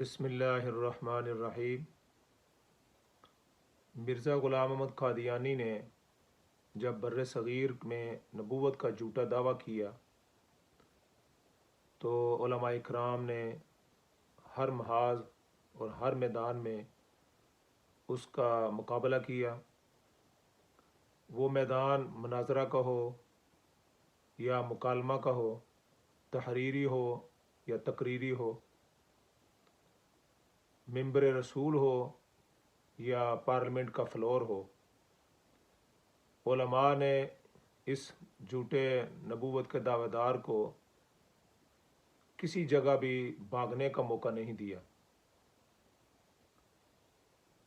بسم اللہ الرحمن الرحیم۔ مرزا غلام احمد قادیانی نے جب بر صغیر میں نبوت کا جھوٹا دعویٰ کیا تو علماء اکرام نے ہر محاذ اور ہر میدان میں اس کا مقابلہ کیا۔ وہ میدان مناظرہ کا ہو یا مکالمہ کا ہو، تحریری ہو یا تقریری ہو، ممبر رسول ہو یا پارلیمنٹ کا فلور ہو، علماء نے اس جھوٹے نبوت کے دعوے دار کو کسی جگہ بھی بھاگنے کا موقع نہیں دیا۔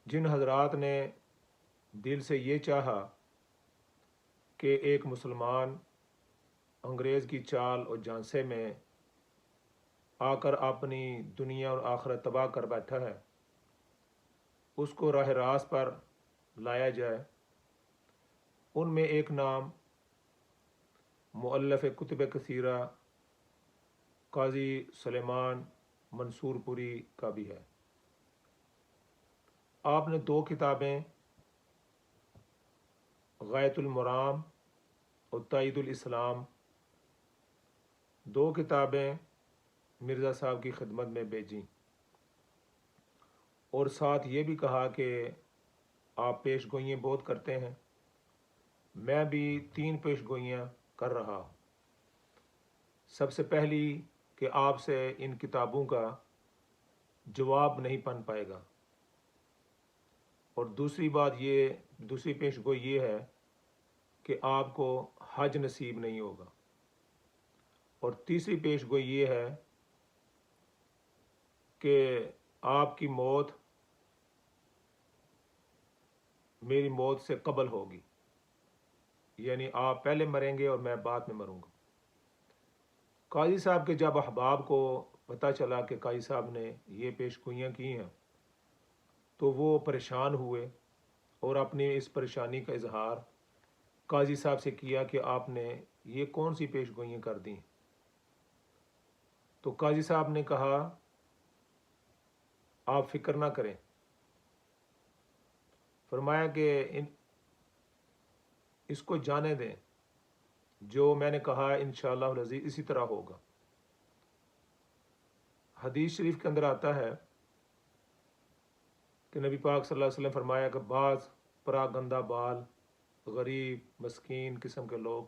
جن حضرات نے دل سے یہ چاہا کہ ایک مسلمان انگریز کی چال اور جھانسے میں آ کر اپنی دنیا اور آخرت تباہ کر بیٹھا ہے، اس کو راہ راست پر لایا جائے، ان میں ایک نام مؤلف کتب کثیرہ قاضی سلیمان منصور پوری کا بھی ہے۔ آپ نے 2 کتابیں غایۃ المرام اور تائید الاسلام، 2 کتابیں مرزا صاحب کی خدمت میں بھیجیں، اور ساتھ یہ بھی کہا کہ آپ پیش گوئیاں بہت کرتے ہیں، میں بھی 3 پیش گوئیاں کر رہا ہوں۔ سب سے پہلی کہ آپ سے ان کتابوں کا جواب نہیں بن پائے گا، اور دوسری پیش گوئی یہ ہے کہ آپ کو حج نصیب نہیں ہوگا، اور تیسری پیش گوئی یہ ہے کہ آپ کی موت میری موت سے قبل ہوگی، یعنی آپ پہلے مریں گے اور میں بعد میں مروں گا۔ قاضی صاحب کے جب احباب کو پتہ چلا کہ قاضی صاحب نے یہ پیش گوئیاں کی ہیں تو وہ پریشان ہوئے اور اپنی اس پریشانی کا اظہار قاضی صاحب سے کیا کہ آپ نے یہ کون سی پیش گوئیاں کر دیں۔ تو قاضی صاحب نے کہا آپ فکر نہ کریں، فرمایا کہ اس کو جانے دیں، جو میں نے کہا انشاءاللہ العزیز اسی طرح ہوگا۔ حدیث شریف کے اندر آتا ہے کہ نبی پاک صلی اللہ علیہ وسلم فرمایا کہ بعض پراگندہ بال، غریب مسکین قسم کے لوگ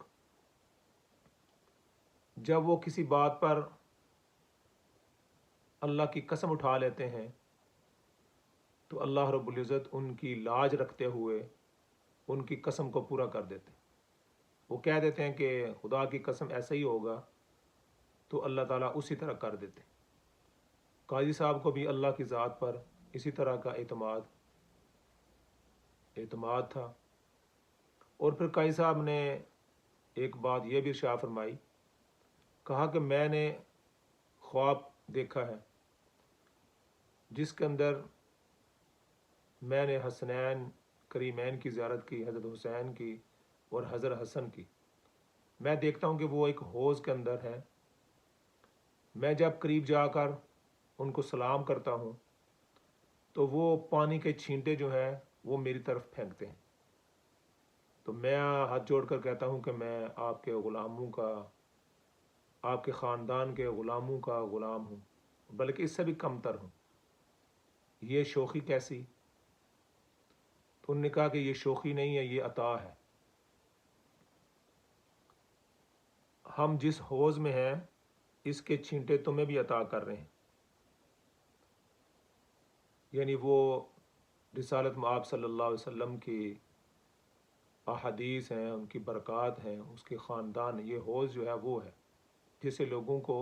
جب وہ کسی بات پر اللہ کی قسم اٹھا لیتے ہیں تو اللہ رب العزت ان کی لاج رکھتے ہوئے ان کی قسم کو پورا کر دیتے ہیں۔ وہ کہہ دیتے ہیں کہ خدا کی قسم ایسا ہی ہوگا، تو اللہ تعالیٰ اسی طرح کر دیتے ہیں۔ قاضی صاحب کو بھی اللہ کی ذات پر اسی طرح کا اعتماد تھا، اور پھر قاضی صاحب نے ایک بات یہ بھی ارشاد فرمائی، کہا کہ میں نے خواب دیکھا ہے جس کے اندر میں نے حسنین کریمین کی زیارت کی، حضرت حسین کی اور حضرت حسن کی۔ میں دیکھتا ہوں کہ وہ ایک حوض کے اندر ہے، میں جب قریب جا کر ان کو سلام کرتا ہوں تو وہ پانی کے چھینٹے جو ہیں وہ میری طرف پھینکتے ہیں، تو میں ہاتھ جوڑ کر کہتا ہوں کہ میں آپ کے غلاموں کا، آپ کے خاندان کے غلاموں کا غلام ہوں، بلکہ اس سے بھی کم تر ہوں۔ یہ شوخی کیسی؟ تو انہوں نے کہا کہ یہ شوخی نہیں ہے، یہ عطا ہے۔ ہم جس حوض میں ہیں اس کے چھینٹے تمہیں بھی عطا کر رہے ہیں، یعنی وہ رسالت مآب صلی اللہ علیہ وسلم کی احادیث ہیں، ان کی برکات ہیں، اس کے خاندان، یہ حوض جو ہے وہ ہے جس سے لوگوں کو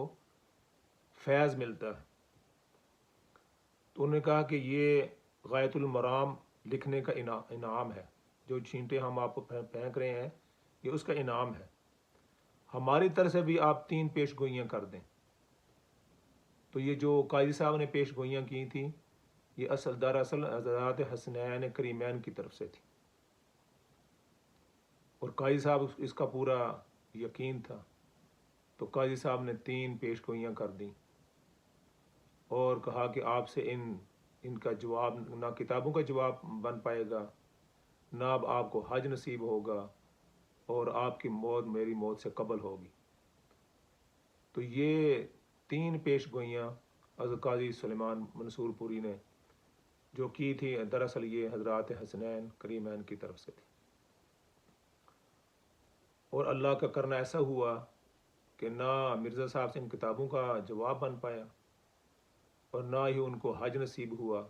فیض ملتا ہے۔ تو انہوں نے کہا کہ یہ غایۃ المرام لکھنے کا انعام ہے، جو چھینٹے ہم آپ کو پھینک رہے ہیں یہ اس کا انعام ہے، ہماری طرف سے بھی آپ 3 پیش گوئیاں کر دیں۔ تو یہ جو قاضی صاحب نے پیش گوئیاں کی تھیں یہ دراصل حضرات حسنین کریمین کی طرف سے تھی، اور قاضی صاحب اس کا پورا یقین تھا، تو قاضی صاحب نے 3 پیش گوئیاں کر دیں۔ اور کہا کہ آپ سے ان کا جواب نہ کتابوں کا جواب بن پائے گا، نہ اب آپ کو حج نصیب ہوگا، اور آپ کی موت میری موت سے قبل ہوگی۔ تو یہ 3 پیش گوئیاں حضرت قاضی سلیمان منصور پوری نے جو کی تھی، دراصل یہ حضرات حسنین کریمین کی طرف سے تھی۔ اور اللہ کا کرنا ایسا ہوا کہ نہ مرزا صاحب سے ان کتابوں کا جواب بن پایا، اور نہ ہی ان کو حج نصیب ہوا،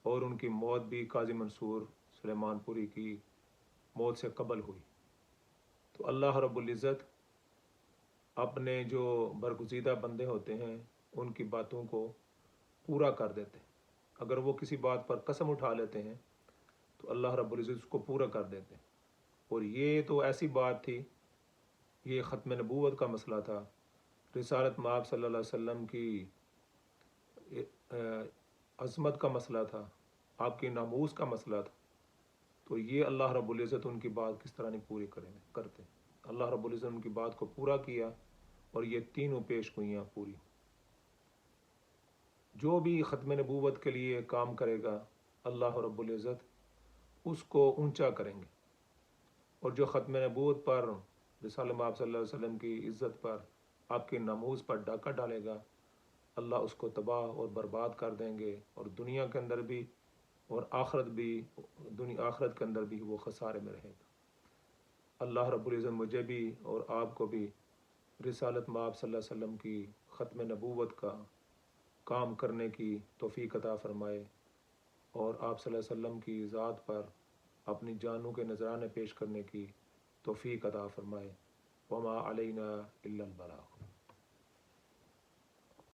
اور ان کی موت بھی قاضی منصور سلیمان پوری کی موت سے قبل ہوئی۔ تو اللہ رب العزت اپنے جو برگزیدہ بندے ہوتے ہیں ان کی باتوں کو پورا کر دیتے ہیں۔ اگر وہ کسی بات پر قسم اٹھا لیتے ہیں تو اللہ رب العزت اس کو پورا کر دیتے ہیں۔ اور یہ تو ایسی بات تھی، یہ ختم نبوت کا مسئلہ تھا، رسالت مآب صلی اللہ علیہ وسلم کی عظمت کا مسئلہ تھا، آپ کی ناموس کا مسئلہ تھا۔ تو یہ اللہ رب العزت ان کی بات کس طرح نہیں پوری کرتے۔ اللہ رب العزت ان کی بات کو پورا کیا، اور یہ تینوں پیش گوئیاں پوری۔ جو بھی ختم نبوت کے لیے کام کرے گا اللہ رب العزت اس کو اونچا کریں گے، اور جو ختم نبوت پر، رسالت مآب صلی اللہ علیہ وسلم کی عزت پر، آپ کی ناموس پر ڈاکہ ڈالے گا، اللہ اس کو تباہ اور برباد کر دیں گے، اور دنیا کے اندر بھی اور آخرت کے اندر بھی وہ خسارے میں رہے گا۔ اللہ رب العزت مجھے بھی اور آپ کو بھی رسالت مآب صلی اللہ علیہ وسلم کی ختم نبوت کا کام کرنے کی توفیق عطا فرمائے، اور آپ صلی اللہ علیہ وسلم کی ذات پر اپنی جانوں کے نذرانے پیش کرنے کی توفیق عطا فرمائے۔ وما علینا الا البلاغ۔